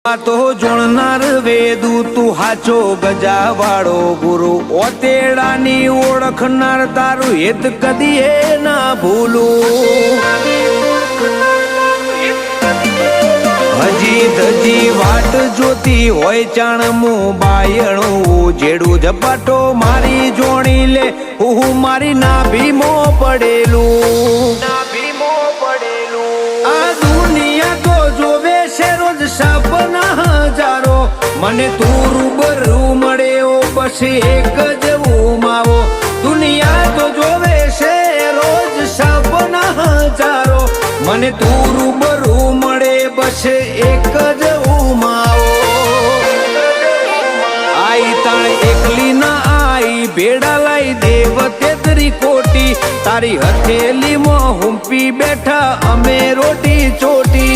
તો જોણનાર વેદુ તું હાચો ગજાવાળો ગુરુ ઓતેડાની ઓળખનાર તારું હિત કદીએ ના ભૂલું હજી ધજી વાટ જોતી હોય ચાણમું બાયણું જેડું ઝપાટો મારી જોણી લે હું મારી નાભીમો પડેલું આ દુનિયા તો જોવે છે રોજ સપના હજારો મને તું રૂબરૂ મળ્યો બસ એક જ ઉમાવો દુનિયા તો જોવે છે રોજ સપના હજારો મને તું રૂબરૂ મળે બસ એક જ ઉમાવો આઈ તાણ એકલી ના આઈ ભેડા લાઈ દેવ તેતરી કોટી તારી હથેલીમાં હુંપી બેઠા અમે રોટી ચોટી